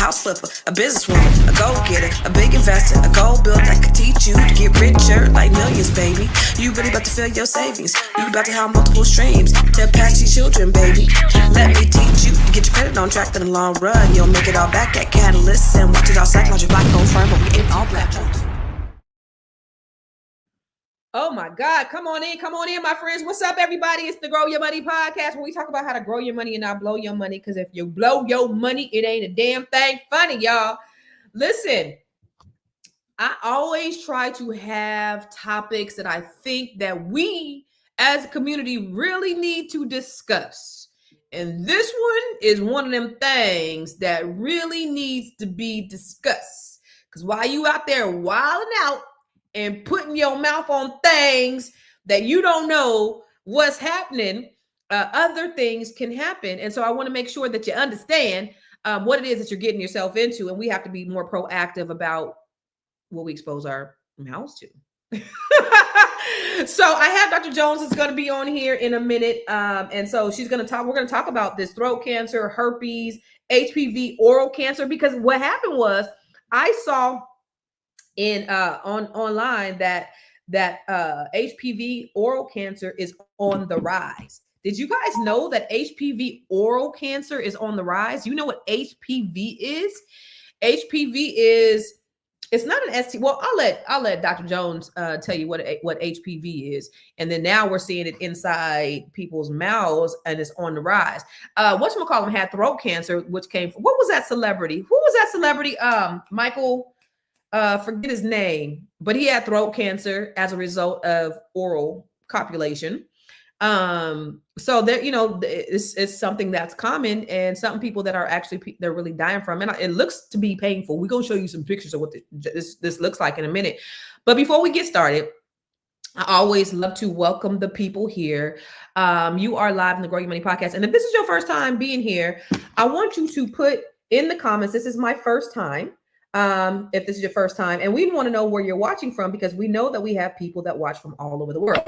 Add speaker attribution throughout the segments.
Speaker 1: house flipper, a businesswoman, a go-getter, a big investor, a gold builder that could teach you to get richer like millions, baby. You really about to fill your savings. You about to have multiple streams to pass your children, baby. Let me teach you to get your credit on track in the long run. You'll make it all back at Catalyst and watch it all psychology black home firm, but we ain't all black.
Speaker 2: Oh my God. Come on in, my friends. What's up, everybody? It's the Grow Your Money podcast where we talk about how to grow your money and not blow your money. Because if you blow your money, it ain't a damn thing funny, y'all. Listen, I always try to have topics that I think that we as a community really need to discuss. And this one is one of them things that really needs to be discussed. Because while you out there wilding out and putting your mouth on things that you don't know what's happening, other things can happen. And so I want to make sure that you understand what it is that you're getting yourself into. And we have to be more proactive about what we expose our mouths to. So I have Dr. Jones is going to be on here in a minute. And so we're going to talk about this throat cancer, herpes, HPV, oral cancer, because what happened was I saw online that HPV oral cancer is on the rise. Did you guys know that HPV oral cancer is on the rise? You know what HPV is? HPV is, it's not an ST. Well, I'll let Dr. Jones tell you what HPV is, and then now we're seeing it inside people's mouths, and it's on the rise. Whatchamacallit had throat cancer, which came from, what was that celebrity? Who was that celebrity? Michael. Forget his name, but he had throat cancer as a result of oral copulation. So there, it's something that's common, and some people that are actually, they're really dying from it. And it looks to be painful. We're going to show you some pictures of what this looks like in a minute. But before we get started, I always love to welcome the people here. You are live in the Grow Your Money podcast. And if this is your first time being here, I want you to put in the comments, this is my first time. If this is your first time, and we want to know where you're watching from, because we know that we have people that watch from all over the world.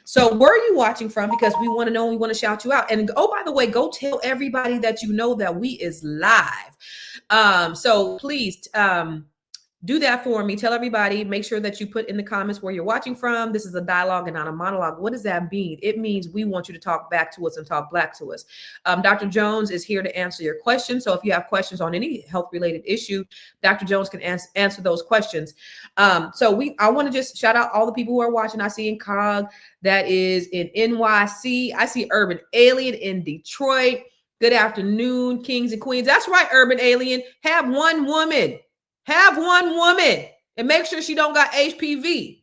Speaker 2: So where are you watching from? Because we want to know, and we want to shout you out. And oh, by the way, go tell everybody that you know that we is live. So please, do that for me. Tell everybody, make sure that you put in the comments where you're watching from. This is a dialogue and not a monologue. What does that mean? It means we want you to talk back to us and talk black to us. Dr. Jones is here to answer your questions. So if you have questions on any health related issue, Dr. Jones can answer those questions. I want to just shout out all the people who are watching. I see in COG, that is in NYC. I see Urban Alien in Detroit. Good afternoon, kings and queens. That's right, Urban Alien. Have one woman. Have one woman and make sure she don't got HPV.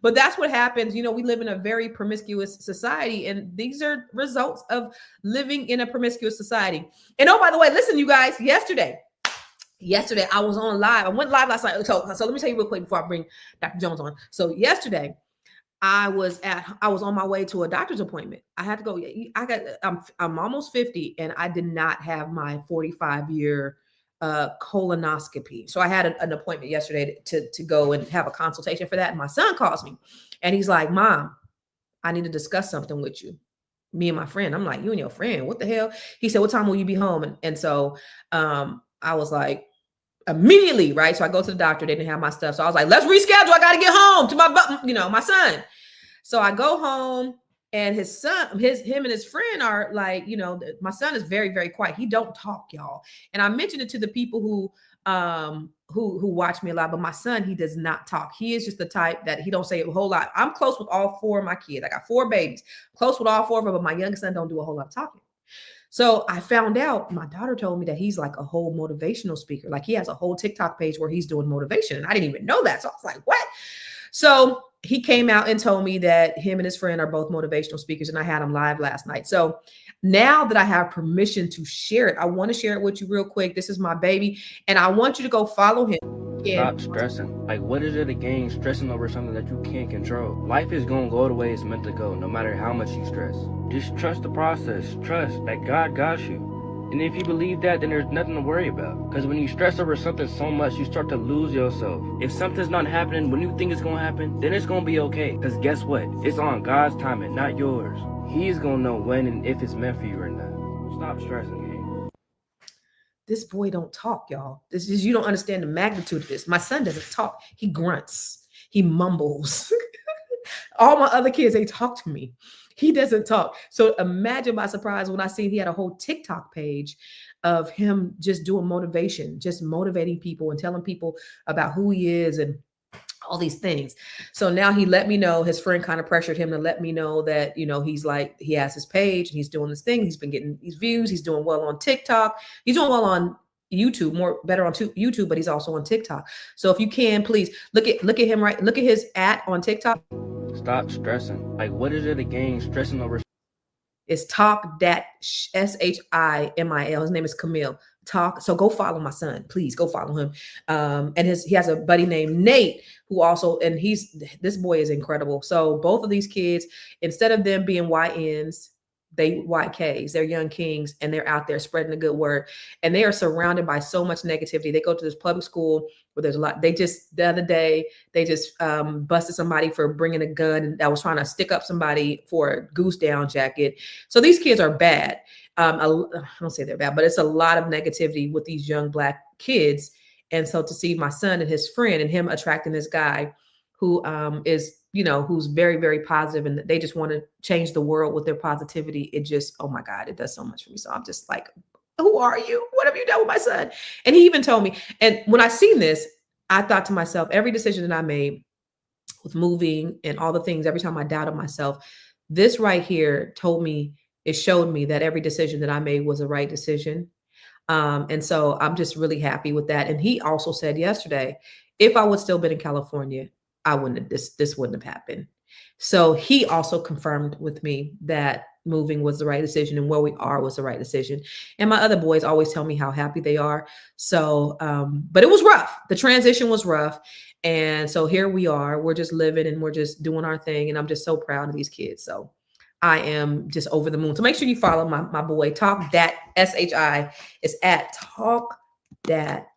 Speaker 2: But that's what happens. We live in a very promiscuous society, and these are results of living in a promiscuous society. And oh, by the way, listen, you guys, yesterday I was on live. I went live last night. So let me tell you real quick before I bring Dr. Jones on. So yesterday I was on my way to a doctor's appointment. I had to go. I'm almost 50, and I did not have my 45-year colonoscopy. So I had an appointment yesterday to go and have a consultation for that. And my son calls me and he's like, Mom, I need to discuss something with you. Me and my friend. I'm like, you and your friend, what the hell? He said, what time will you be home? And so I was like, immediately, right? So I go to the doctor. They didn't have my stuff. So I was like, let's reschedule. I got to get home to my son. So I go home. And his son, him and his friend are like, my son is very, very quiet. He don't talk, y'all. And I mentioned it to the people who watch me a lot, but my son, he does not talk. He is just the type that he don't say a whole lot. I'm close with all four of my kids. I got 4 babies, close with all 4 of them, but my youngest son don't do a whole lot of talking. So I found out, my daughter told me that he's like a whole motivational speaker. Like he has a whole TikTok page where he's doing motivation. And I didn't even know that. So I was like, what? So he came out and told me that him and his friend are both motivational speakers, and I had him live last night. So now that I have permission to share it, I want to share it with you real quick. This is my baby, and I want you to go follow him.
Speaker 3: Stop stressing. Like, what is it to gain stressing over something that you can't control? Life is going to go the way it's meant to go, no matter how much you stress. Just trust the process. Trust that God got you. And if you believe that, then there's nothing to worry about. Because when you stress over something so much, you start to lose yourself. If something's not happening when you think it's going to happen, then it's going to be okay. Because guess what? It's on God's timing, not yours. He's going to know when and if it's meant for you or not. Stop stressing, gang.
Speaker 2: this boy don't talk, y'all. This is, you don't understand the magnitude of this. My son doesn't talk. He grunts. He mumbles. All my other kids, they talk to me. He doesn't talk. So imagine my surprise when I seen he had a whole TikTok page of him just doing motivation, just motivating people and telling people about who he is and all these things. So now he let me know, his friend kind of pressured him to let me know that, you know, he's like, he has his page and he's doing this thing. He's been getting these views. He's doing well on TikTok. He's doing well on YouTube, better on YouTube, but he's also on TikTok. So if you can, please look at him, right? Look at his on TikTok.
Speaker 3: Stop stressing. Like, what is it again? Stressing over.
Speaker 2: It's Talk That SHIMIL. His name is Camille. Talk. So go follow my son, please go follow him. And he has a buddy named Nate who also, and this boy is incredible. So both of these kids, instead of them being YNs, they YKs, they're young kings, and they're out there spreading the good word. And they are surrounded by so much negativity. They go to this public school where there's a lot. They just, the other day, they just busted somebody for bringing a gun that was trying to stick up somebody for a goose down jacket. So these kids are bad. I don't say they're bad, but it's a lot of negativity with these young Black kids. And so to see my son and his friend and him attracting this guy who is, you know, who's very, very positive, and they just want to change the world with their positivity. It just, oh my God, it does so much for me. So I'm just like, who are you? What have you done with my son? And he even told me, and when I seen this, I thought to myself, every decision that I made with moving and all the things, every time I doubted myself, this right here told me, it showed me that every decision that I made was the right decision. And so I'm just really happy with that. And he also said yesterday, if I would still been in California, I wouldn't have, this wouldn't have happened. So he also confirmed with me that moving was the right decision and where we are was the right decision. And my other boys always tell me how happy they are. So, but it was rough. The transition was rough. And so here we are, we're just living and we're just doing our thing. And I'm just so proud of these kids. So I am just over the moon. So make sure you follow my boy, Talk That SHI. It's at Talk That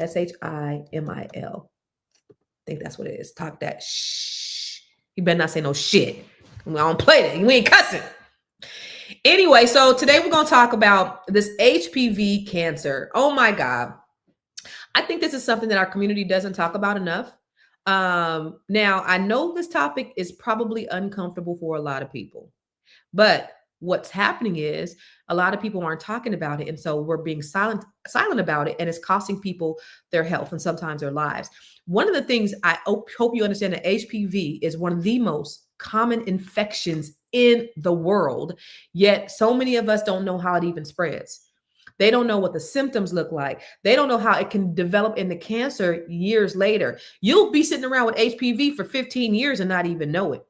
Speaker 2: SHIMIL. I think that's what it is. Talk That. Shh. You better not say no shit. I don't play that. You ain't cussing. Anyway, so today we're going to talk about this HPV cancer. Oh my God. I think this is something that our community doesn't talk about enough. Now, I know this topic is probably uncomfortable for a lot of people, but what's happening is a lot of people aren't talking about it. And so we're being silent about it. And it's costing people their health and sometimes their lives. One of the things I hope you understand that HPV is one of the most common infections in the world. Yet so many of us don't know how it even spreads. They don't know what the symptoms look like. They don't know how it can develop into cancer years later. You'll be sitting around with HPV for 15 years and not even know it.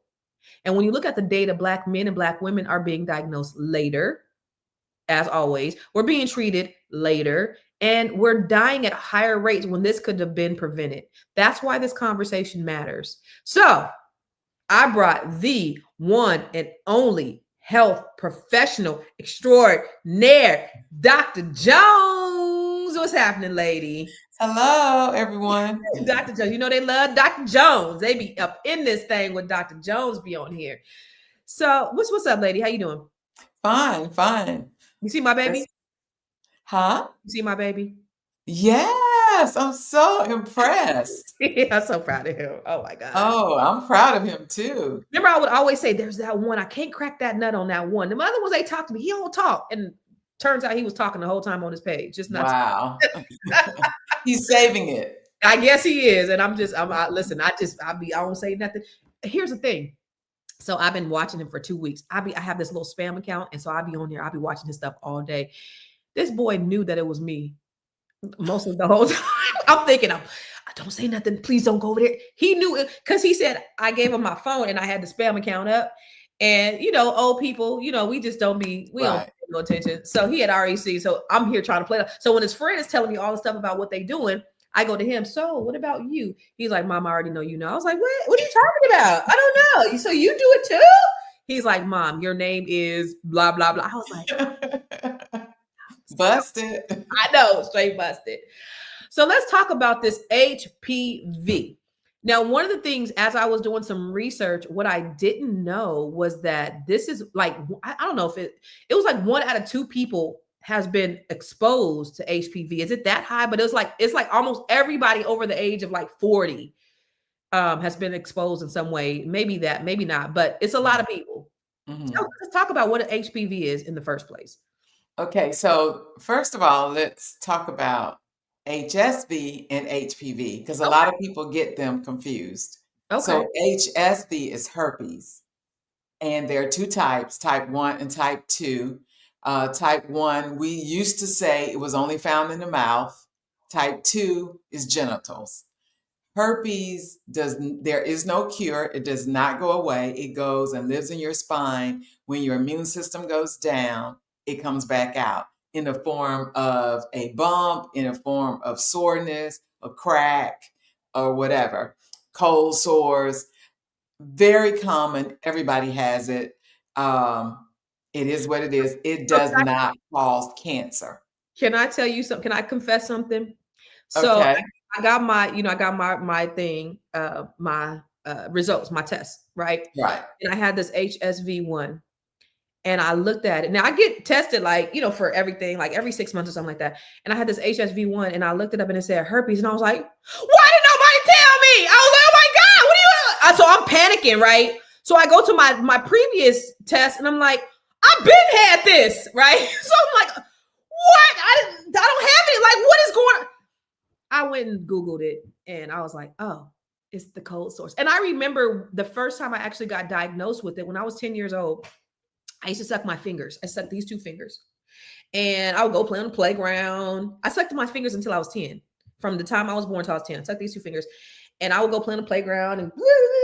Speaker 2: And when you look at the data, Black men and Black women are being diagnosed later. As always, we're being treated later, and we're dying at higher rates when this could have been prevented. That's why this conversation matters. So I brought the one and only health professional extraordinaire, Dr. Jones. What's happening, lady?
Speaker 4: Hello, everyone.
Speaker 2: Dr. Jones. You know they love Dr. Jones. They be up in this thing with Dr. Jones be on here. So what's up, lady? How you doing?
Speaker 4: Fine.
Speaker 2: You see my baby?
Speaker 4: Huh?
Speaker 2: You see my baby?
Speaker 4: Yes, I'm so impressed.
Speaker 2: I'm so proud of him. Oh my God.
Speaker 4: Oh, I'm proud of him too.
Speaker 2: Remember, I would always say, there's that one. I can't crack that nut on that one. The other ones, they talk to me. He don't talk. And turns out he was talking the whole time on his page. Just not.
Speaker 4: Wow. He's saving it.
Speaker 2: I guess he is. And listen, I don't say nothing. Here's the thing. So I've been watching him for 2 weeks. I have this little spam account. And so I'll be on there. I'll be watching his stuff all day. This boy knew that it was me most of the whole time. I'm thinking, I don't say nothing. Please don't go over there. He knew it because he said, I gave him my phone and I had the spam account up. And, old people, we just don't don't pay no attention. So he had already seen. So I'm here trying to play. So when his friend is telling me all the stuff about what they doing, I go to him. So what about you? He's like, Mom, I already know you know. I was like, what are you talking about? I don't know. So you do it too? He's like, Mom, your name is blah, blah, blah. I was like,
Speaker 4: busted.
Speaker 2: I know, straight busted. So let's talk about this HPV. Now, one of the things, as I was doing some research, what I didn't know was that this is like, I don't know if it was like 1 out of 2 people has been exposed to HPV? Is it that high? But it's like almost everybody over the age of like 40 has been exposed in some way. Maybe that, maybe not, but it's a lot of people. So
Speaker 4: Mhm.
Speaker 2: let's talk about what HPV is in the first place.
Speaker 4: Okay, so first of all, let's talk about HSV and HPV because a lot
Speaker 2: Okay.
Speaker 4: of people get them confused.
Speaker 2: Okay.
Speaker 4: So HSV is herpes, and there are two types, type 1 and type 2. Type 1, we used to say it was only found in the mouth. Type 2 is genitals. Herpes there is no cure. It does not go away. It goes and lives in your spine. When your immune system goes down, it comes back out in the form of a bump, in a form of soreness, a crack, or whatever. Cold sores, very common. Everybody has it. It is what it is. It
Speaker 2: So
Speaker 4: does not cause cancer.
Speaker 2: can I tell you something? Can I confess something? So
Speaker 4: Okay.
Speaker 2: I got my, I got my thing, my results, my test, right?
Speaker 4: Right.
Speaker 2: And I had this HSV1. And I looked at it. Now I get tested like, for everything, like every 6 months or something like that. And I had this HSV1 and I looked it up and it said herpes. And I was like, why did nobody tell me? I was like, oh my God, what are you? So I'm panicking, right? So I go to my previous test and I'm like, I've been had this, right? So I'm like, what? I don't have it. Like, what is going on? I went and Googled it and I was like, oh, it's the cold source. And I remember the first time I actually got diagnosed with it when I was 10 years old. I used to suck my fingers. I sucked these two fingers. And I would go play on the playground. I sucked my fingers until I was 10. From the time I was born until I was 10. I sucked these two fingers. And I would go play on the playground and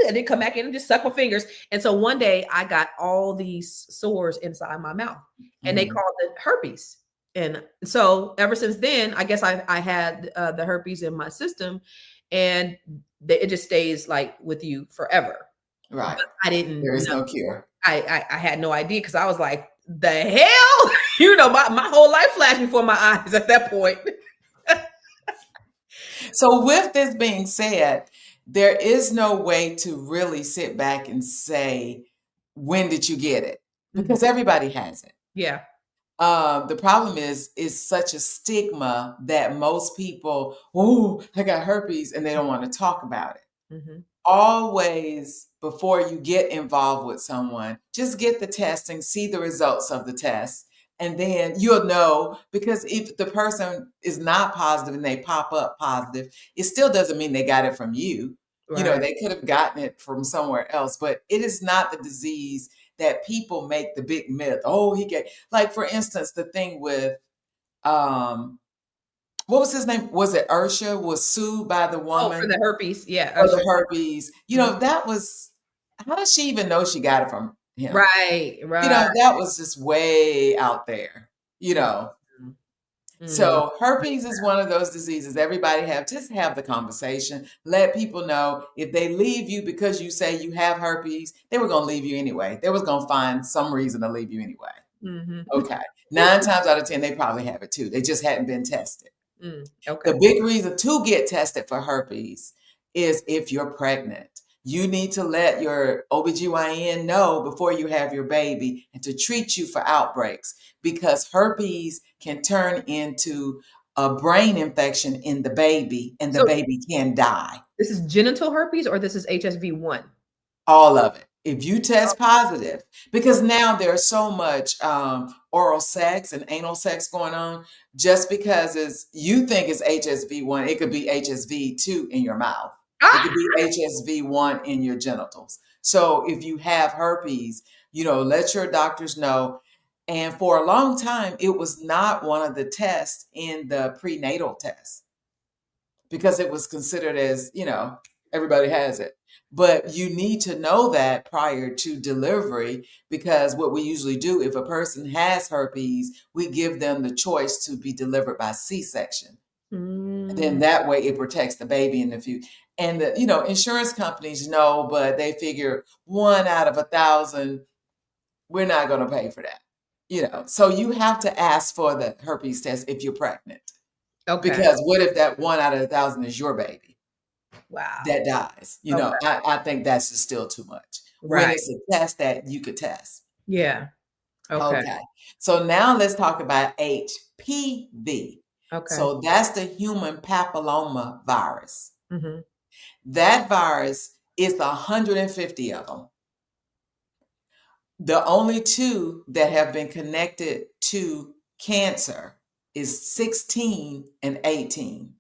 Speaker 2: then come back in and just suck my fingers. And so one day I got all these sores inside my mouth. And they
Speaker 4: Mhm.
Speaker 2: called it herpes. And so ever since then, I guess I had the herpes in my system. And it just stays like with you forever.
Speaker 4: Right.
Speaker 2: But I didn't
Speaker 4: There is
Speaker 2: know.
Speaker 4: no cure.
Speaker 2: I had no idea because I was like, the hell? My whole life flashed before my eyes at that point.
Speaker 4: So, with this being said, there is no way to really sit back and say, when did you get it? Because everybody has it.
Speaker 2: Yeah.
Speaker 4: The problem is such a stigma that most people, oh, I got herpes, and they don't want to talk about it.
Speaker 2: Mhm.
Speaker 4: Always, before you get involved with someone, just get the testing, see the results of the test, and then you'll know. Because if the person is not positive and they pop up positive, it still doesn't mean they got it from you.
Speaker 2: Right.
Speaker 4: They could have gotten it from somewhere else, but it is not the disease that people make the big myth. Oh, he get, like, for instance, the thing with what was his name? Was it Ursha was sued by the
Speaker 2: Oh, for
Speaker 4: woman
Speaker 2: the herpes. Yeah.
Speaker 4: for the herpes?
Speaker 2: Mhm.
Speaker 4: That was, how does she even know she got it from him?
Speaker 2: Right. Right.
Speaker 4: That was just way out there, you know.
Speaker 2: Mhm.
Speaker 4: So herpes is one of those diseases everybody just have the conversation. Let people know if they leave you because you say you have herpes, they were going to leave you anyway. They was going to find some reason to leave you anyway.
Speaker 2: Mhm.
Speaker 4: Okay. 9 times out of 10, they probably have it too. They just hadn't been tested.
Speaker 2: Okay.
Speaker 4: The big reason to get tested for herpes is if you're pregnant. You need to let your OBGYN know before you have your baby and to treat you for outbreaks, because herpes can turn into a brain infection in the baby and the
Speaker 2: So
Speaker 4: baby can die.
Speaker 2: this is genital herpes or this is HSV1?
Speaker 4: All of it. If you test positive, because now there's so much oral sex and anal sex going on, just because you think it's HSV1, it could be HSV2 in your mouth. It could
Speaker 2: Ah!
Speaker 4: be HSV1 in your genitals. So if you have herpes, let your doctors know. And for a long time, it was not one of the tests in the prenatal test because it was considered as, everybody has it. But you need to know that prior to delivery, because what we usually do, if a person has herpes, we give them the choice to be delivered by C-section. And then
Speaker 2: Mm.
Speaker 4: that way it protects the baby in the future. And the, insurance companies know, but they figure 1 out of 1,000, we're not going to pay for that. So you have to ask for the herpes test if you're pregnant.
Speaker 2: Okay.
Speaker 4: Because what if that 1 out of 1,000 is your baby
Speaker 2: Wow.
Speaker 4: that dies?
Speaker 2: Okay.
Speaker 4: I think that's just still too much. When
Speaker 2: Right.
Speaker 4: it's a test that you could test.
Speaker 2: Yeah. Okay.
Speaker 4: So now let's talk about HPV.
Speaker 2: Okay.
Speaker 4: So that's the human papilloma virus.
Speaker 2: Hmm.
Speaker 4: That virus is 150 of them. The only two that have been connected to cancer is 16 and 18.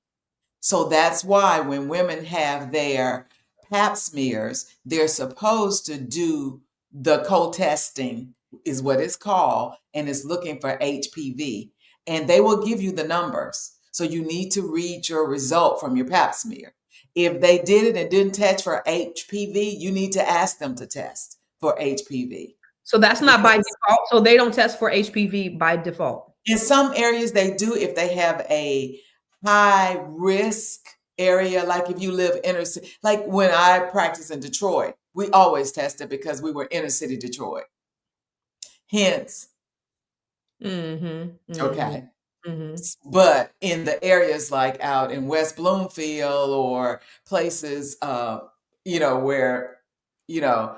Speaker 4: So that's why when women have their pap smears, they're supposed to do the co-testing, is what it's called, and it's looking for HPV. And they will give you the numbers. So you need to read your result from your pap smear. If they did it and didn't test for HPV, you need to ask them to test for HPV.
Speaker 2: So that's not by default. So they don't test for HPV by default.
Speaker 4: In some areas, they do if they have a high risk area, like if you live inner city. Like when I practice in Detroit, we always tested because we were inner city Detroit. Hence,
Speaker 2: Mm-hmm.
Speaker 4: okay.
Speaker 2: Mm-hmm.
Speaker 4: But in the areas like out in West Bloomfield or places, where, you know,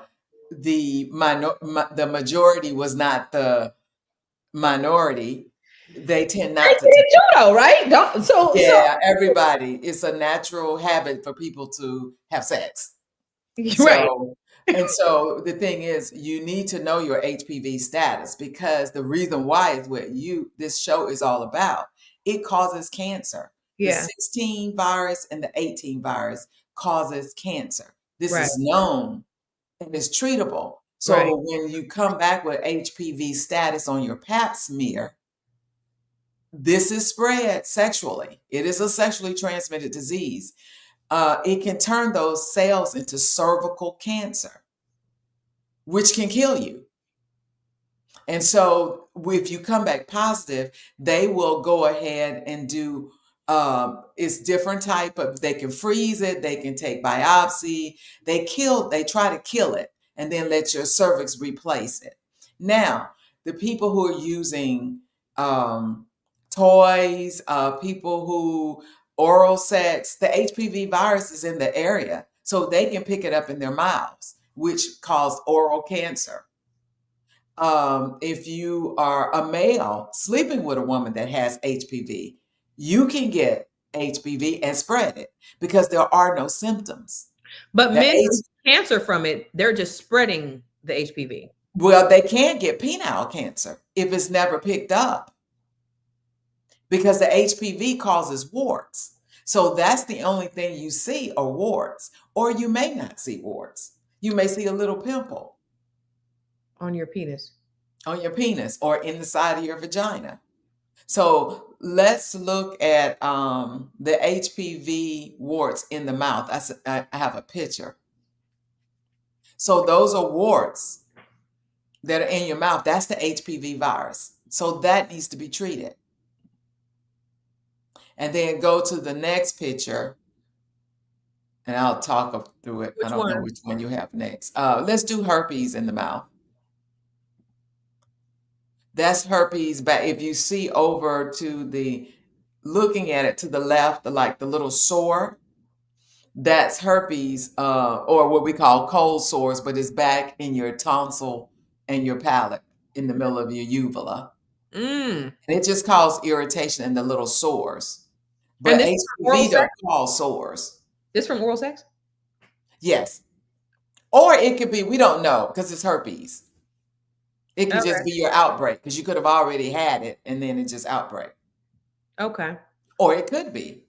Speaker 4: the majority was not the minority, they tend
Speaker 2: They
Speaker 4: not to
Speaker 2: did it too, though, right? Don't so
Speaker 4: Yeah, everybody. It's a natural habit for people to have sex.
Speaker 2: right.
Speaker 4: So the thing is, you need to know your HPV status because the reason why is what this show is all about. It causes cancer. The
Speaker 2: Yeah.
Speaker 4: 16 virus and the 18 virus causes cancer. This
Speaker 2: Right.
Speaker 4: is known and is treatable.
Speaker 2: Right.
Speaker 4: So when you come back with HPV status on your pap smear, this is spread sexually. It is a sexually transmitted disease. It can turn those cells into cervical cancer, which can kill you. And so if you come back positive, they will go ahead and do it's different type of, they can freeze it, they can take biopsy, they try to kill it and then let your cervix replace it. Now, the people who are using toys, people who oral sex, the HPV virus is in the area, so they can pick it up in their mouths, which cause oral cancer. If you are a male sleeping with a woman that has HPV, you can get HPV and spread it because there are no symptoms.
Speaker 2: But
Speaker 4: The
Speaker 2: men
Speaker 4: H,
Speaker 2: who get cancer from it, they're just spreading the HPV.
Speaker 4: well, they can get penile cancer if it's never picked up because the HPV causes warts. So that's the only thing you see are warts, or you may not see warts. You may see a little pimple
Speaker 2: On your penis.
Speaker 4: on your penis or in the side of your vagina. So let's look at the HPV warts in the mouth. I have a picture. So those are warts that are in your mouth. That's the HPV virus. So that needs to be treated. And then go to the next picture, and I'll talk through it. I
Speaker 2: Which
Speaker 4: don't know
Speaker 2: one?
Speaker 4: which one you have next. Let's do herpes in the mouth. That's herpes. But if you see over to looking at it to the left, like the little sore, that's herpes, or what we call cold sores, but it's back in your tonsil and your palate in the middle of your uvula.
Speaker 2: Mm.
Speaker 4: And it just causes irritation in the little sores.
Speaker 2: And
Speaker 4: But
Speaker 2: this is from oral
Speaker 4: HPV
Speaker 2: sex?
Speaker 4: don't cause sores.
Speaker 2: This from oral sex?
Speaker 4: Yes. Or it could be, we don't know because it's herpes. It could
Speaker 2: Okay.
Speaker 4: just be your outbreak because you could have already had it and then it just outbreak.
Speaker 2: Okay.
Speaker 4: Or it could be.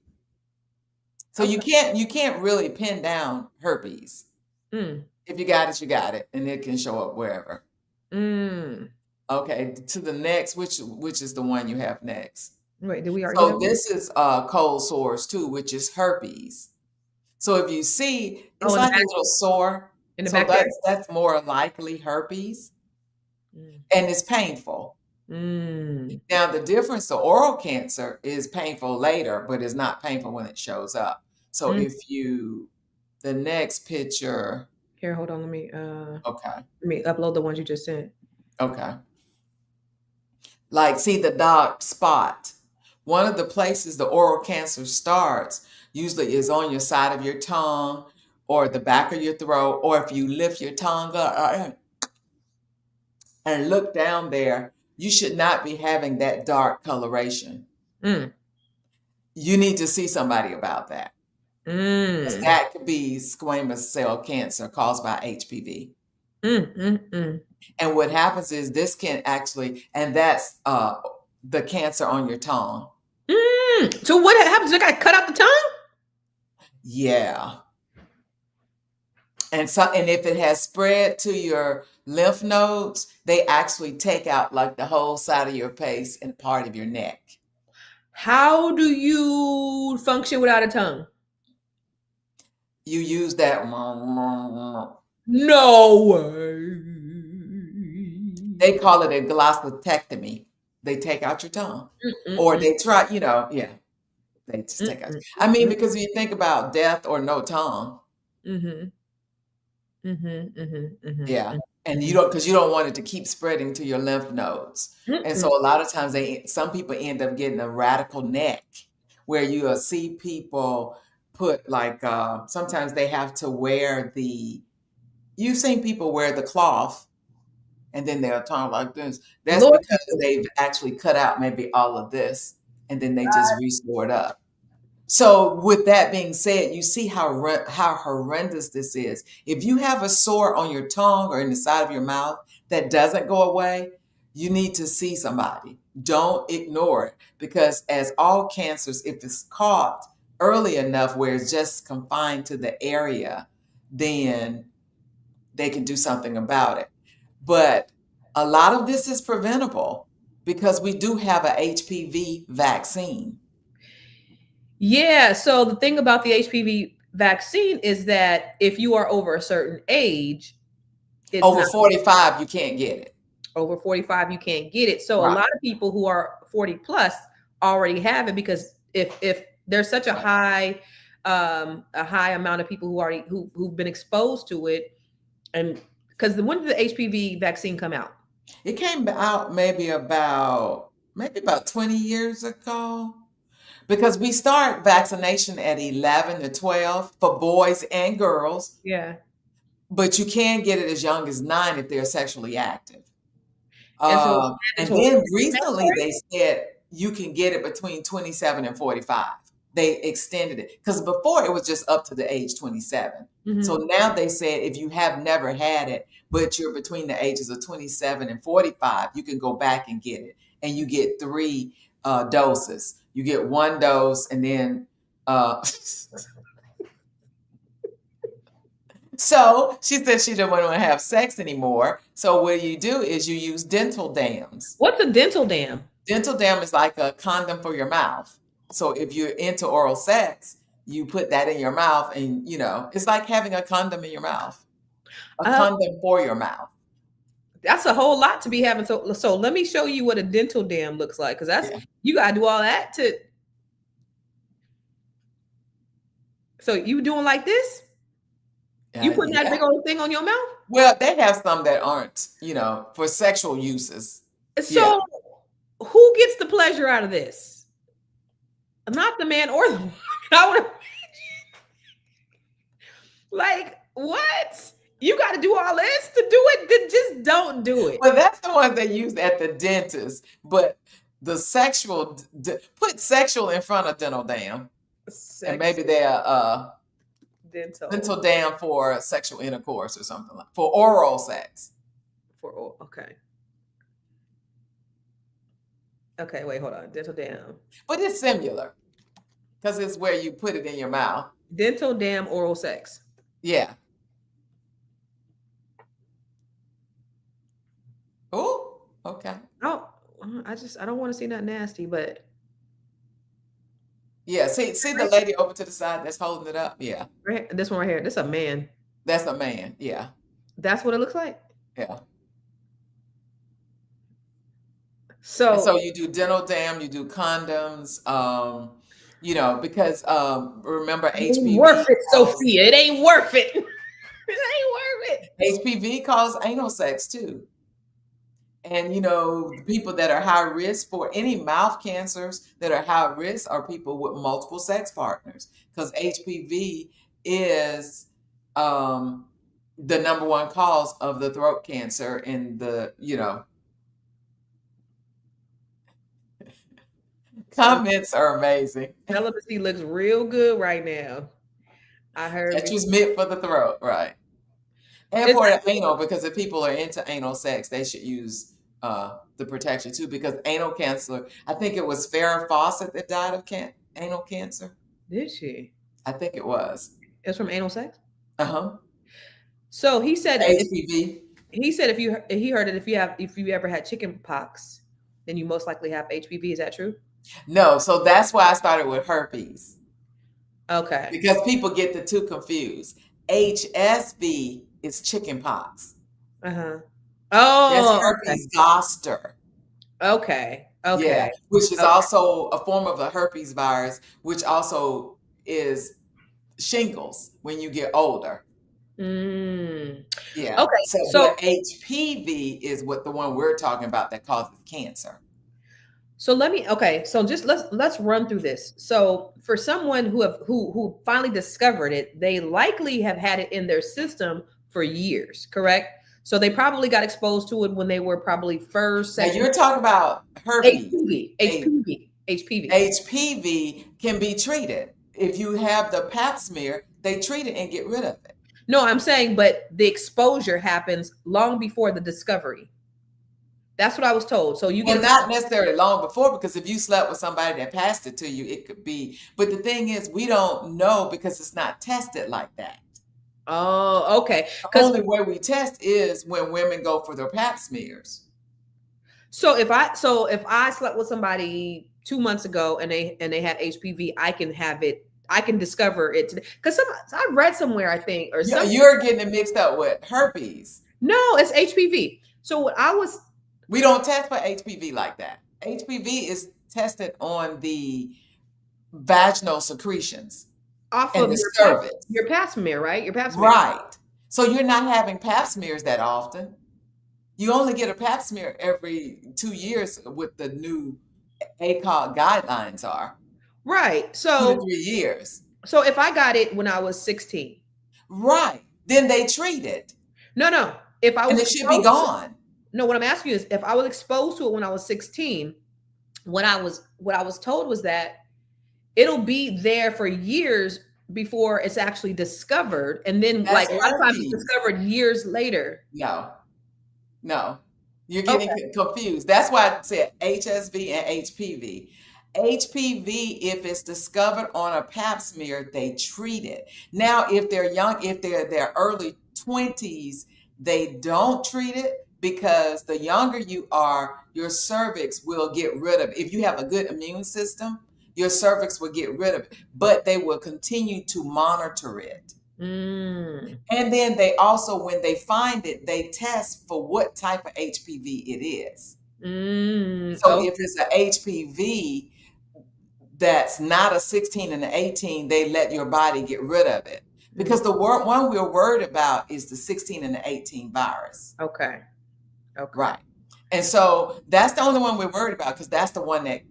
Speaker 4: So
Speaker 2: Okay.
Speaker 4: you can't really pin down herpes.
Speaker 2: Mm.
Speaker 4: If you got it, you got it, and it can show up wherever.
Speaker 2: Mm.
Speaker 4: Okay, to the next, which is the one you have next.
Speaker 2: Wait, did we already
Speaker 4: So
Speaker 2: do that?
Speaker 4: this is cold sores too, which is herpes. So if you see, it's
Speaker 2: Oh, in the
Speaker 4: like a
Speaker 2: back,
Speaker 4: little sore.
Speaker 2: in the
Speaker 4: So
Speaker 2: back there?
Speaker 4: that's more likely herpes,
Speaker 2: Mm.
Speaker 4: and it's painful.
Speaker 2: Mm.
Speaker 4: Now the difference to oral cancer is painful later, but it's not painful when it shows up. So
Speaker 2: Mm.
Speaker 4: the next picture,
Speaker 2: Here, hold on.
Speaker 4: okay,
Speaker 2: Let me upload the ones you just sent.
Speaker 4: okay. Like, see the dark spot. One of the places the oral cancer starts usually is on your side of your tongue or the back of your throat, or if you lift your tongue up, and look down there, you should not be having that dark coloration.
Speaker 2: Mm.
Speaker 4: You need to see somebody about that. Because
Speaker 2: Mm.
Speaker 4: that could be squamous cell cancer caused by HPV. And what happens is this can actually, and that's the cancer on your tongue.
Speaker 2: So what happens? They got cut out the tongue?
Speaker 4: Yeah. And if it has spread to your lymph nodes, they actually take out like the whole side of your face and part of your neck.
Speaker 2: How do you function without a tongue?
Speaker 4: You use that.
Speaker 2: No way.
Speaker 4: They call it a glossopectomy. They take out your tongue. Or they try, yeah. They just take out. I mean, because when you think about death or no tongue. Yeah. And because you don't want it to keep spreading to your lymph nodes. And so a lot of times some people end up getting a radical neck where you'll see people put like, sometimes they have to wear you've seen people wear the cloth and then they'll talk like this. That's because they've actually cut out maybe all of this and then they just restore it up. So with that being said, you see how horrendous this is. If you have a sore on your tongue or in the side of your mouth that doesn't go away, you need to see somebody. Don't ignore it, because as all cancers, if it's caught early enough where it's just confined to the area, then they can do something about it. But a lot of this is preventable because we do have a HPV vaccine.
Speaker 2: Yeah. So the thing about the HPV vaccine is that if you are over a certain age,
Speaker 4: over 45, you can't get it.
Speaker 2: Over 45, you can't get it. So a lot of people who are 40 plus already have it, because if there's such a high amount of people who've been exposed to it, and because when did the HPV vaccine come out?
Speaker 4: It came out maybe about 20 years ago. Because we start vaccination at 11 to 12 for boys and girls.
Speaker 2: Yeah.
Speaker 4: But you can get it as young as 9 if they're sexually active. And then recently they said you can get it between 27 and 45. They extended it because before it was just up to the age 27. So now they said if you have never had it, but you're between the ages of 27 and 45, you can go back and get it. And you get 3 doses. You get 1 dose and then so she said she didn't want to have sex anymore. So what you do is you use dental dams.
Speaker 2: What's a dental dam?
Speaker 4: Dental dam is like a condom for your mouth. So if you're into oral sex, you put that in your mouth and, it's like having a condom in your mouth. A condom for your mouth.
Speaker 2: That's a whole lot to be having. So let me show you what a dental dam looks like, because you gotta do all that to. So you doing like this? You putting that big old thing on your mouth?
Speaker 4: Well, they have some that aren't, for sexual uses.
Speaker 2: So who gets the pleasure out of this? Not the man or the woman. I would like, what? You got to do all this to do it? Then just don't do it.
Speaker 4: Well, that's the ones they use at the dentist. But the sexual, put sexual in front of dental dam. And maybe they're dental dam for sexual intercourse or something like for oral sex.
Speaker 2: Okay. Okay, wait, hold on. Dental dam.
Speaker 4: But it's similar because it's where you put it in your mouth.
Speaker 2: Dental dam oral sex.
Speaker 4: Yeah. Oh, okay.
Speaker 2: Oh, I don't want to see nothing nasty, but.
Speaker 4: Yeah, see the lady over to the side that's holding it up? Yeah.
Speaker 2: Right, this one right here. This is a man.
Speaker 4: That's a man, yeah.
Speaker 2: That's what it looks like?
Speaker 4: Yeah.
Speaker 2: So
Speaker 4: you do dental dam, you do condoms, because remember HPV.
Speaker 2: It ain't worth it, Sophia. It ain't worth it. It ain't worth it.
Speaker 4: HPV causes anal sex too. And, the people that are high risk for any mouth cancers that are high risk are people with multiple sex partners, because HPV is the number one cause of the throat cancer in the, comments are amazing.
Speaker 2: Celibacy looks real good right now. I heard
Speaker 4: That was meant for the throat, right? And for the anal, because if people are into anal sex, they should use the protection too. Because anal cancer, I think it was Farrah Fawcett that died of anal cancer.
Speaker 2: Did she?
Speaker 4: I think it was.
Speaker 2: It's from anal sex.
Speaker 4: Uh-huh.
Speaker 2: So he said
Speaker 4: HPV.
Speaker 2: He said he heard it if you ever had chicken pox, then you most likely have HPV. Is that true?
Speaker 4: No, so that's why I started with herpes.
Speaker 2: Okay.
Speaker 4: Because people get the two confused. HSV is chicken pox.
Speaker 2: Uh-huh. Oh,
Speaker 4: that's herpes zoster.
Speaker 2: Okay.
Speaker 4: Yeah, which is also a form of the herpes virus, which also is shingles when you get older. Yeah.
Speaker 2: Okay.
Speaker 4: So HPV is what the one we're talking about that causes cancer.
Speaker 2: So let's run through this. So for someone who finally discovered it, they likely have had it in their system for years, correct? So they probably got exposed to it when they were probably first, second.
Speaker 4: Now you're talking about herpes.
Speaker 2: HPV.
Speaker 4: HPV can be treated. If you have the pap smear, they treat it and get rid of it.
Speaker 2: No, I'm saying, but the exposure happens long before the discovery. That's what I was told. So you get
Speaker 4: not necessarily long before, because if you slept with somebody that passed it to you, it could be. But the thing is, we don't know because it's not tested like that.
Speaker 2: Oh, okay.
Speaker 4: The only way we test is when women go for their pap smears.
Speaker 2: So if I slept with somebody 2 months ago and they had HPV, I can have it. I can discover it today. Because I read somewhere, I think, or something.
Speaker 4: You're getting it mixed up with herpes.
Speaker 2: No, it's HPV. So
Speaker 4: we don't test for HPV like that. HPV is tested on the vaginal secretions.
Speaker 2: Off
Speaker 4: of
Speaker 2: the
Speaker 4: cervix.
Speaker 2: Your pap smear, right? Your pap smear.
Speaker 4: Right. So you're not having pap smears that often. You only get a pap smear every 2 years with the new ACOG guidelines are.
Speaker 2: Right. So
Speaker 4: 2 to 3 years.
Speaker 2: So if I got it when I was 16.
Speaker 4: Right. Then they treat it.
Speaker 2: No. If I was,
Speaker 4: and it should be gone.
Speaker 2: No, what I'm asking you is, if I was exposed to it when I was 16, what I was told was that it'll be there for years before it's actually discovered, and then
Speaker 4: That's
Speaker 2: a lot of times it's discovered years later.
Speaker 4: No, you're getting confused. That's why I said HSV and HPV. HPV, if it's discovered on a pap smear, they treat it. Now, if they're young, if they're their early 20s, they don't treat it, because the younger you are, your cervix will get rid of it. If you have a good immune system, your cervix will get rid of it, but they will continue to monitor it. And then they also, when they find it, they test for what type of HPV it is. So if it's an HPV that's not a 16 and an 18, they let your body get rid of it. Because the one we're worried about is the 16 and the 18 virus.
Speaker 2: Okay.
Speaker 4: Right. And so that's the only one we're worried about, because that's the one that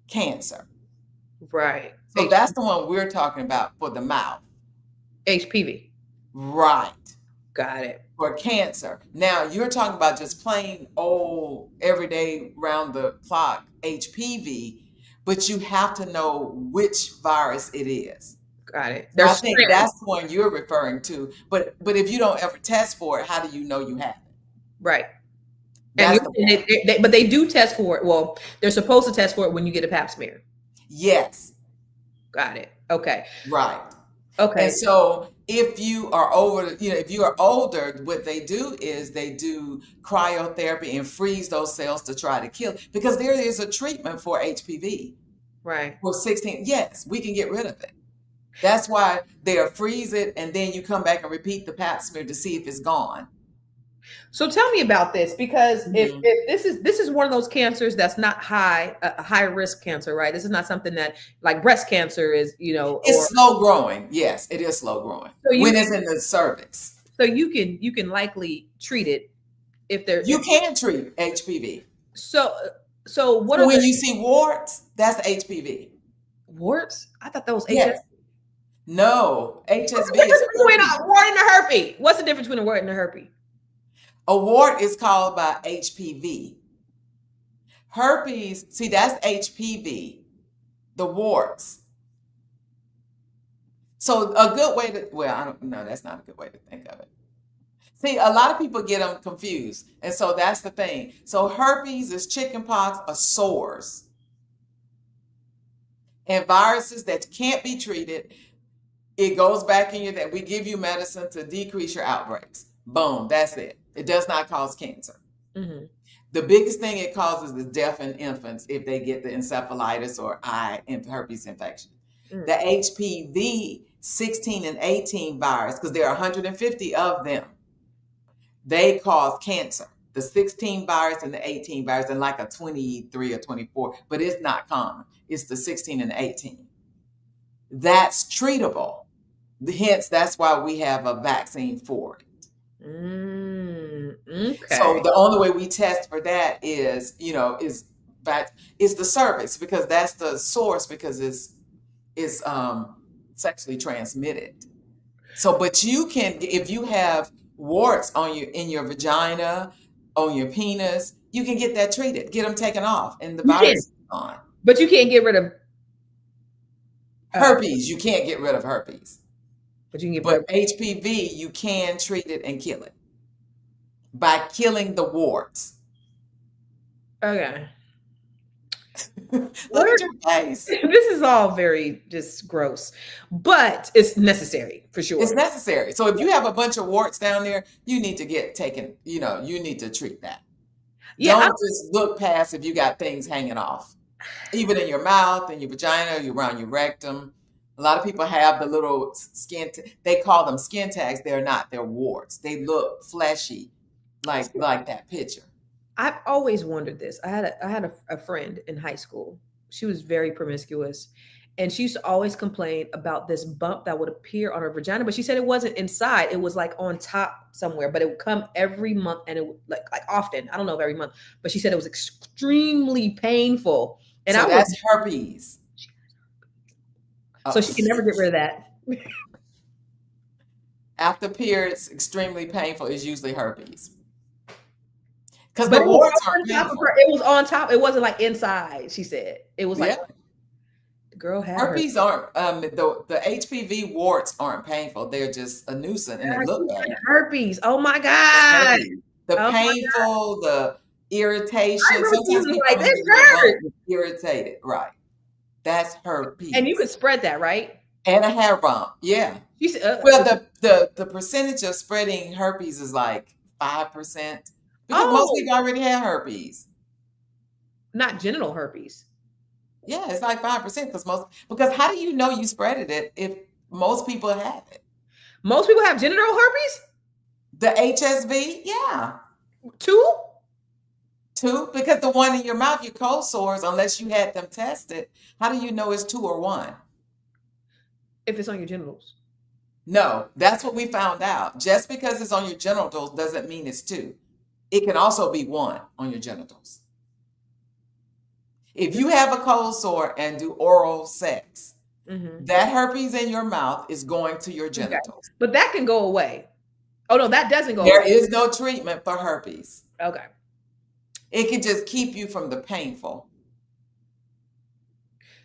Speaker 4: cancer.
Speaker 2: Right.
Speaker 4: So that's the one we're talking about for the mouth.
Speaker 2: HPV.
Speaker 4: Right.
Speaker 2: Got it.
Speaker 4: For cancer. Now you're talking about just plain old everyday round the clock HPV, but you have to know which virus it is.
Speaker 2: Got it.
Speaker 4: I think that's the one you're referring to. But if you don't ever test for it, how do you know you have it?
Speaker 2: Right. But they do test for it. Well, they're supposed to test for it when you get a pap smear.
Speaker 4: Yes.
Speaker 2: Got it. Okay.
Speaker 4: Right.
Speaker 2: Okay.
Speaker 4: And so if you are if you are older, what they do is they do cryotherapy and freeze those cells to try to kill, because there is a treatment for HPV.
Speaker 2: Right.
Speaker 4: For 16. Yes, we can get rid of it. That's why they'll freeze it, and then you come back and repeat the pap smear to see if it's gone.
Speaker 2: So tell me about this, because if this is one of those cancers that's not high risk cancer, right? This is not something that, like breast cancer is,
Speaker 4: it's slow growing. Yes, it is slow growing when it's in the cervix.
Speaker 2: So you can likely treat it if there's.
Speaker 4: You can treat HPV.
Speaker 2: So what?
Speaker 4: When you see warts, that's HPV.
Speaker 2: Warts? I thought that was
Speaker 4: yes.
Speaker 2: HSV.
Speaker 4: No, HSV
Speaker 2: What's the
Speaker 4: is
Speaker 2: difference between
Speaker 4: herpes.
Speaker 2: a wart and a herpes? What's the difference between a wart and a herpes?
Speaker 4: A wart is called by HPV. Herpes, see, that's HPV, the warts. So a good way to, well, I don't know, that's not a good way to think of it. See, a lot of people get them confused. And so that's the thing. So herpes is chickenpox or sores and viruses that can't be treated. It goes back in you that we give you medicine to decrease your outbreaks. Boom, that's it. It does not cause cancer.
Speaker 2: Mm-hmm.
Speaker 4: The biggest thing it causes is death in infants if they get the encephalitis or herpes infection.
Speaker 2: Mm.
Speaker 4: The HPV 16 and 18 virus, because there are 150 of them, they cause cancer. The 16 virus and the 18 virus, and like a 23 or 24, but it's not common. It's the 16 and 18. That's treatable. Hence, that's why we have a vaccine for it.
Speaker 2: Okay.
Speaker 4: So the only way we test for that is, is the cervix, because that's the source, because it's sexually transmitted. So, but you can, if you have warts in your vagina, on your penis, you can get that treated, get them taken off, and the virus is gone.
Speaker 2: But you can't get rid of
Speaker 4: herpes. You can't get rid of herpes.
Speaker 2: But you can get
Speaker 4: rid of HPV. You can treat it and kill it by killing the warts.
Speaker 2: Okay.
Speaker 4: Look at your face.
Speaker 2: This is all very just gross, but it's necessary for sure.
Speaker 4: It's necessary. So if you have a bunch of warts down there, you need to get taken, you need to treat that. Yeah, don't just look past if you got things hanging off, even in your mouth, in your vagina, around your rectum. A lot of people have the little they call them skin tags. They're not, they're warts. They look fleshy, like that picture.
Speaker 2: I've always wondered this. I had a friend in high school. She was very promiscuous, and she used to always complain about this bump that would appear on her vagina. But she said it wasn't inside; it was like on top somewhere. But it would come every month, and it would like often. I don't know if every month, but she said it was extremely painful. And
Speaker 4: so that's herpes.
Speaker 2: So she can never get rid of that.
Speaker 4: After periods, extremely painful is usually herpes.
Speaker 2: Because the warts are painful. It was on top. It wasn't like inside. She said it was like the girl had
Speaker 4: herpes. Aren't the HPV warts aren't painful. They're just a nuisance and they look bad.
Speaker 2: Herpes. Oh my god.
Speaker 4: The painful, the irritation.
Speaker 2: Sometimes people like this hurt.
Speaker 4: Irritated, right? That's herpes.
Speaker 2: And you could spread that, right?
Speaker 4: And a hair bump, yeah. Well, the percentage of spreading herpes is like 5%. Because most people already have herpes.
Speaker 2: Not genital herpes.
Speaker 4: Yeah, it's like 5% because how do you know you spreaded it if most people have it?
Speaker 2: Most people have genital herpes?
Speaker 4: The HSV, yeah.
Speaker 2: 2?
Speaker 4: Because the one in your mouth, your cold sores, unless you had them tested, how do you know it's 2 or 1?
Speaker 2: If it's on your genitals.
Speaker 4: No, that's what we found out. Just because it's on your genitals doesn't mean it's 2. It can also be 1 on your genitals. If you have a cold sore and do oral sex, that herpes in your mouth is going to your genitals.
Speaker 2: Okay. But that can go away. Oh, no, that doesn't go away.
Speaker 4: There is no treatment for herpes.
Speaker 2: Okay.
Speaker 4: It can just keep you from the painful.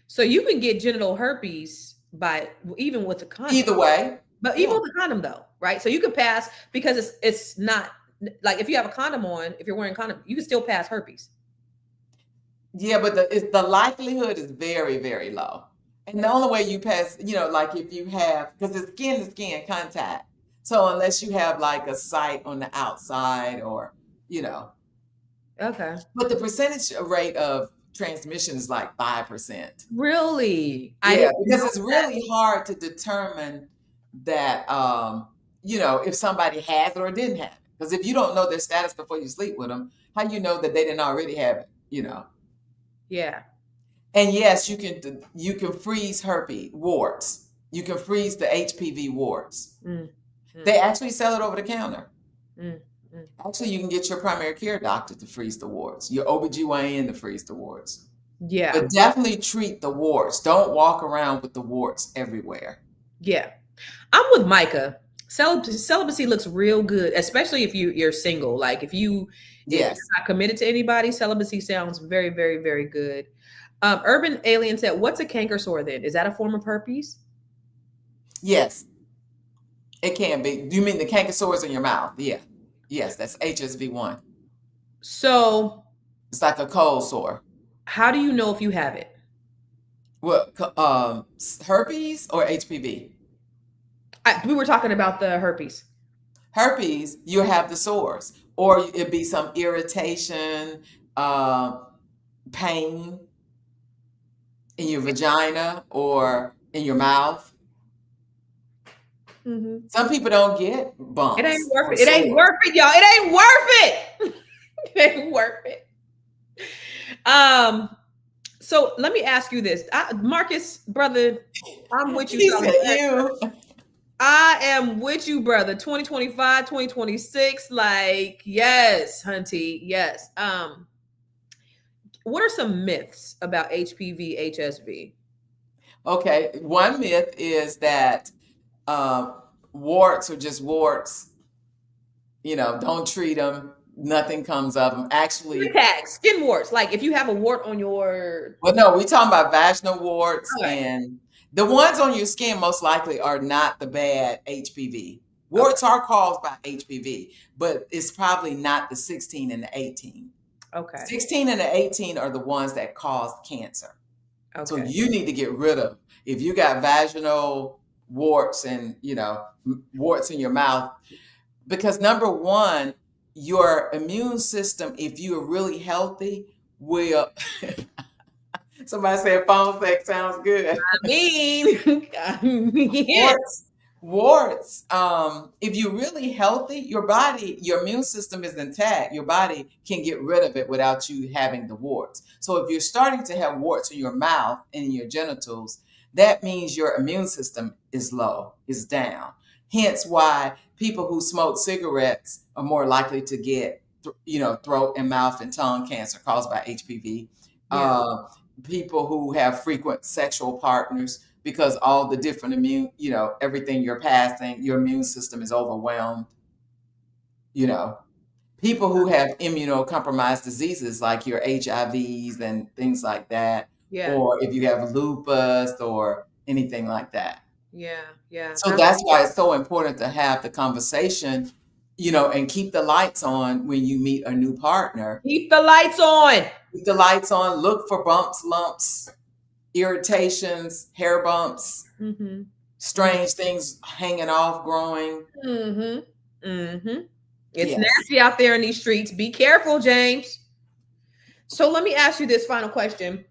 Speaker 2: So you can get genital herpes even with a condom.
Speaker 4: Either way.
Speaker 2: But even with a condom though, right? So you can pass because it's not like if you have a condom on, if you're wearing a condom, you can still pass herpes. Yeah,
Speaker 4: but the likelihood is very, very low. And the only way you pass, like if you have, because it's skin to skin contact. So unless you have like a site on the outside or,
Speaker 2: Okay.
Speaker 4: But the percentage rate of transmission is like 5%.
Speaker 2: Really?
Speaker 4: Yeah, because it's really hard to determine that, if somebody has it or didn't have it. Because if you don't know their status before you sleep with them, how you know that they didn't already have it,
Speaker 2: Yeah.
Speaker 4: And yes, you can freeze herpes warts. You can freeze the HPV warts. They actually sell it over the counter. Actually, you can get your primary care doctor to freeze the warts, your OBGYN to freeze the warts.
Speaker 2: Yeah.
Speaker 4: But definitely treat the warts. Don't walk around with the warts everywhere.
Speaker 2: Yeah. I'm with Micah. Celibacy looks real good, especially if you're single. Like if you're
Speaker 4: Yes.
Speaker 2: not committed to anybody, celibacy sounds very, very, very good. Urban Alien said, "What's a canker sore? Then is that a form of herpes?"
Speaker 4: Yes. It can be. Do you mean the canker sores in your mouth? Yeah. Yes, that's HSV1.
Speaker 2: So,
Speaker 4: It's like a cold sore.
Speaker 2: how do you know if you have it?
Speaker 4: What, herpes or HPV?
Speaker 2: We were talking about the herpes.
Speaker 4: Herpes, you have the sores, or it'd be some irritation, uh, pain in your vagina or in your mouth.
Speaker 2: Mm-hmm.
Speaker 4: Some people don't get
Speaker 2: It ain't
Speaker 4: bumps
Speaker 2: worth
Speaker 4: or
Speaker 2: it. It ain't
Speaker 4: sores.
Speaker 2: worth it, y'all. It ain't worth it. It ain't worth it. Um. So let me ask you this, Marcus, brother. I'm with you,
Speaker 4: He
Speaker 2: brother.
Speaker 4: said, "You."
Speaker 2: I am with you, brother. 2025, 2026. Like, yes, hunty, yes. What are some myths about HPV, HSV?
Speaker 4: Okay, one myth is that uh, warts are just warts. Don't treat them. Nothing comes of them.
Speaker 2: Skin
Speaker 4: Actually,
Speaker 2: tags, skin warts. Like if you have a wart on your
Speaker 4: well, no, we're talking about vaginal warts,
Speaker 2: okay,
Speaker 4: and the ones on your skin most likely are not the bad HPV.
Speaker 2: okay,
Speaker 4: Warts are caused by HPV, but it's probably not the 16 and the 18.
Speaker 2: okay,
Speaker 4: 16 and the 18 are the ones that cause cancer. So
Speaker 2: okay.
Speaker 4: you need to get rid of. If you got vaginal warts and, warts in your mouth, because number one, your immune system, if you are really healthy, will somebody said phone sex sounds good.
Speaker 2: I mean, yeah,
Speaker 4: Warts, warts. If you're really healthy, your immune system is intact. Your body can get rid of it without you having the warts. So if you're starting to have warts in your mouth and in your genitals, that means your immune system is low, is down. Hence why people who smoke cigarettes are more likely to get, throat and mouth and tongue cancer caused by HPV.
Speaker 2: yeah,
Speaker 4: People who have frequent sexual partners, because all the different everything you're passing, your immune system is overwhelmed. You know, People who have immunocompromised diseases like your HIVs and things like that,
Speaker 2: yeah,
Speaker 4: or if you have lupus or anything like that.
Speaker 2: yeah, yeah.
Speaker 4: So that's why it's so important to have the conversation, and keep the lights on when you meet a new partner.
Speaker 2: Keep the lights on.
Speaker 4: Keep the lights on, look for bumps, lumps, irritations, hair bumps,
Speaker 2: Mm-hmm.
Speaker 4: strange things hanging off, growing.
Speaker 2: Mm-hmm. Mm-hmm. It's
Speaker 4: Yes.
Speaker 2: nasty out there in these streets. Be careful, James. So let me ask you this final question.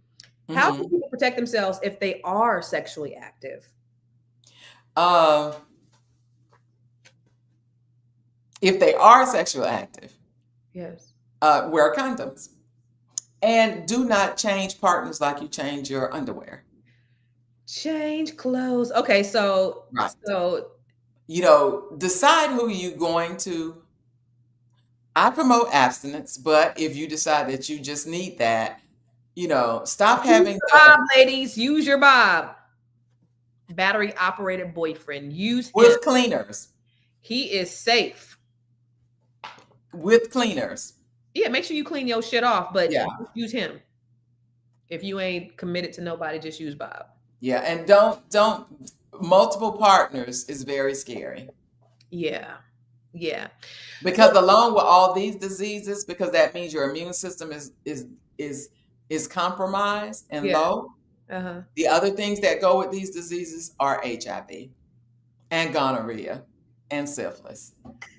Speaker 2: How can
Speaker 4: hmm
Speaker 2: people protect themselves if they are sexually active?
Speaker 4: Um, if they are sexually active,
Speaker 2: Yes.
Speaker 4: wear condoms and do not change partners like you change your underwear.
Speaker 2: Change clothes. Okay, so
Speaker 4: Right.
Speaker 2: so
Speaker 4: Decide who you're going to. I promote abstinence, but if you decide that you just need that, stop
Speaker 2: use
Speaker 4: having
Speaker 2: your
Speaker 4: the
Speaker 2: Bob, ladies. Use your Bob. Battery operated boyfriend. Use him.
Speaker 4: with cleaners,
Speaker 2: He is safe.
Speaker 4: with cleaners.
Speaker 2: Yeah, make sure you clean your shit off, but
Speaker 4: Yeah.
Speaker 2: just use him. If you ain't committed to nobody, just use Bob.
Speaker 4: Yeah. And don't multiple partners is very scary.
Speaker 2: Yeah. Yeah.
Speaker 4: Because along with all these diseases, because that means your immune system is compromised and
Speaker 2: Yeah.
Speaker 4: low.
Speaker 2: Uh-huh.
Speaker 4: The other things that go with these diseases are HIV and gonorrhea and syphilis.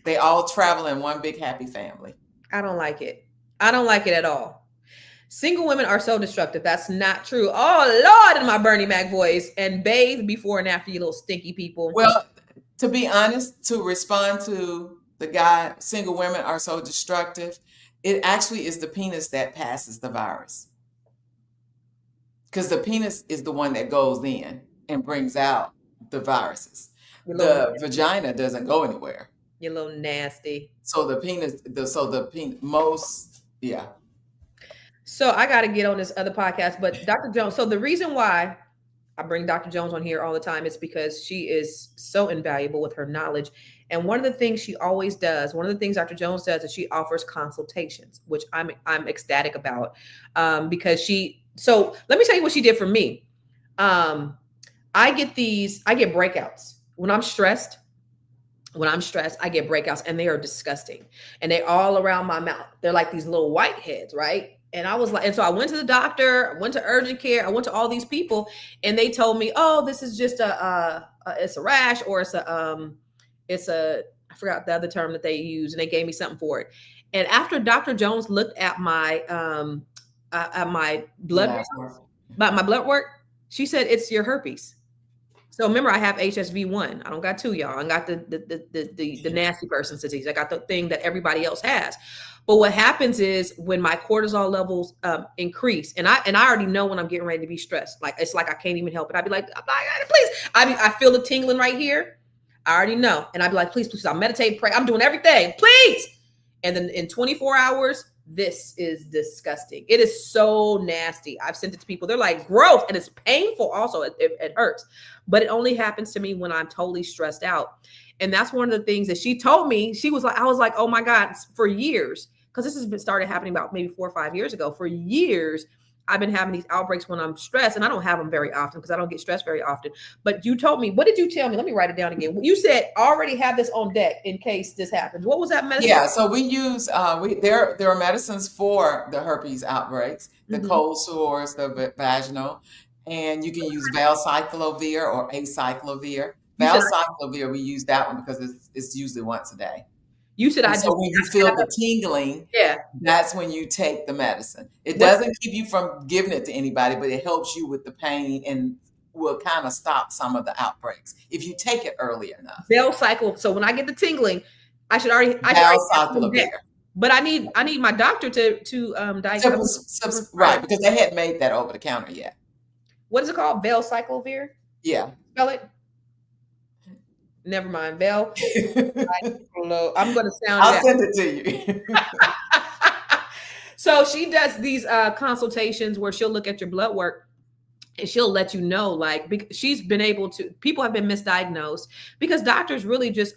Speaker 4: They all travel in one big happy family.
Speaker 2: I don't like it. I don't like it at all. Single women are so destructive. That's not true. Oh Lord, in my Bernie Mac voice. And bathe before and after, you little stinky people.
Speaker 4: Well, to be honest, to respond to the guy, single women are so destructive, it actually is the penis that passes the virus. Because the penis is the one that goes in and brings out the viruses. The vagina doesn't go anywhere.
Speaker 2: You're a little nasty.
Speaker 4: So the penis, most, yeah.
Speaker 2: So I got to get on this other podcast, but Dr. Jones. So the reason why I bring Dr. Jones on here all the time. It's because she is so invaluable with her knowledge. And one of the things she always does, one of the things Dr. Jones does is she offers consultations, which I'm ecstatic about. Because so let me tell you what she did for me. I get breakouts when I'm stressed. When I'm stressed, I get breakouts and they are disgusting. And they all around my mouth. They're like these little whiteheads, right? And I was like, and so I went to the doctor, I went to urgent care, I went to all these people, and they told me, oh, this is just it's a rash, or I forgot the other term that they use, and they gave me something for it. And after Dr. Jones looked at my blood work, she said, it's your herpes. So remember, I have HSV1. I don't got two, y'all. I got the nasty person's disease. I got the thing that everybody else has. But what happens is when my cortisol levels increase, and I already know when I'm getting ready to be stressed. Like it's like I can't even help it. I'd be like, please. I feel the tingling right here. I already know, and I'd be like, please. I'll meditate, pray. I'm doing everything, please. And then in 24 hours, this is disgusting. It is so nasty. I've sent it to people. They're like, gross. And it's painful also. It hurts. But it only happens to me when I'm totally stressed out. And that's one of the things that she told me. I was like, oh my God, for years, because this has been started happening about maybe 4 or 5 years ago. For years, I've been having these outbreaks when I'm stressed, and I don't have them very often because I don't get stressed very often. But you told me, what did you tell me? Let me write it down again. You said already have this on deck in case this happens. What was that medicine?
Speaker 4: Yeah, so we use there are medicines for the herpes outbreaks, the cold sores, the vaginal, and you can use valcyclovir or acyclovir. Valcyclovir, we use that one because it's usually once a day.
Speaker 2: You said
Speaker 4: so when you feel the tingling, that's when you take the medicine. It doesn't keep you from giving it to anybody, but it helps you with the pain and will kind of stop some of the outbreaks if you take it early enough.
Speaker 2: Valcycle. So when I get the tingling, I should already but I need my doctor to diagnose.
Speaker 4: Right, because they hadn't made that over the counter yet.
Speaker 2: What is it called? Valcyclovir?
Speaker 4: Yeah.
Speaker 2: Spell it. Never mind. I'm going to sound
Speaker 4: I'll send it to you.
Speaker 2: So she does these consultations where she'll look at your blood work and she'll let you know, like, she's been able to, people have been misdiagnosed because doctors really just,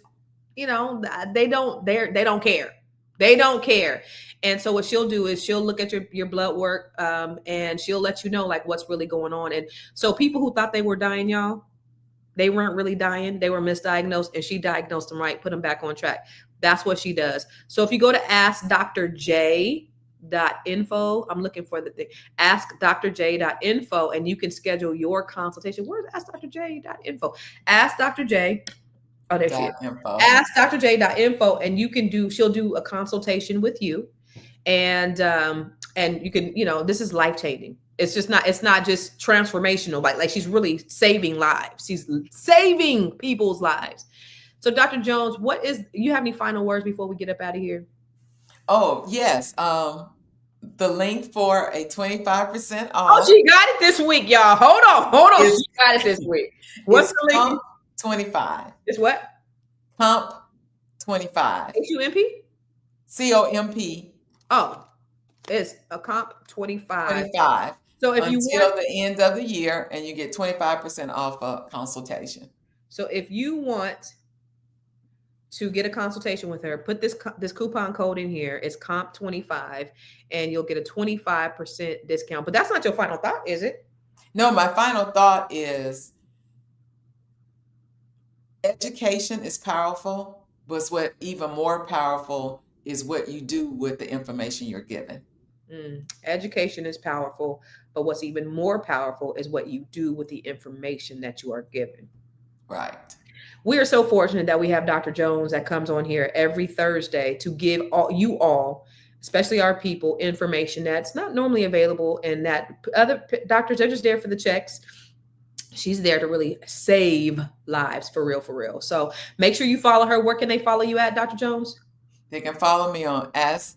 Speaker 2: they don't care. They don't care. And so what she'll do is she'll look at your blood work and she'll let you know like what's really going on. And so people who thought they were dying, y'all, they weren't really dying. They were misdiagnosed, and she diagnosed them right, put them back on track. That's what she does. So if you go to askdrj.info, I'm looking for the thing, askdrj.info, and you can schedule your consultation. Where's askdrj.info? Ask Dr. J. Oh, there she is. Askdrj.info, and she'll do a consultation with you. And you can, this is life-changing. It's not just transformational, like she's really saving lives. She's saving people's lives. So Dr. Jones, you have any final words before we get up out of here?
Speaker 4: Oh, yes. The link for a 25% off.
Speaker 2: Oh, she got it this week, y'all. Hold on. She got it this week. What's the link?
Speaker 4: Pump 25.
Speaker 2: It's what?
Speaker 4: Pump 25.
Speaker 2: HUMP?
Speaker 4: COMP.
Speaker 2: Oh, it's a comp 25.
Speaker 4: 25.
Speaker 2: So if
Speaker 4: until the end of the year, and you get 25% off a consultation.
Speaker 2: So if you want to get a consultation with her, put this coupon code in here. It's comp 25, and you'll get a 25% discount. But that's not your final thought, is it?
Speaker 4: No, my final thought is education is powerful, but what even more powerful is what you do with the information you're given.
Speaker 2: Education is powerful, but what's even more powerful is what you do with the information that you are given.
Speaker 4: Right.
Speaker 2: We are so fortunate that we have Dr. Jones that comes on here every Thursday to give you all, especially our people, information that's not normally available, and that other doctors are just there for the checks. She's there to really save lives for real. So make sure you follow her. Where can they follow you at, Dr. Jones?
Speaker 4: They can follow me on askdrj.info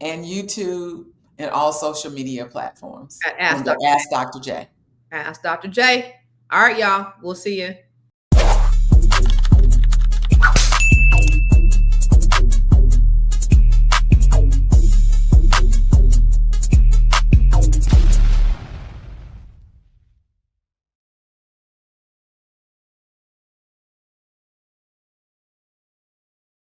Speaker 4: and YouTube and all social media platforms.
Speaker 2: Ask
Speaker 4: Dr. J.
Speaker 2: Ask Dr. J. All right, y'all. We'll see you.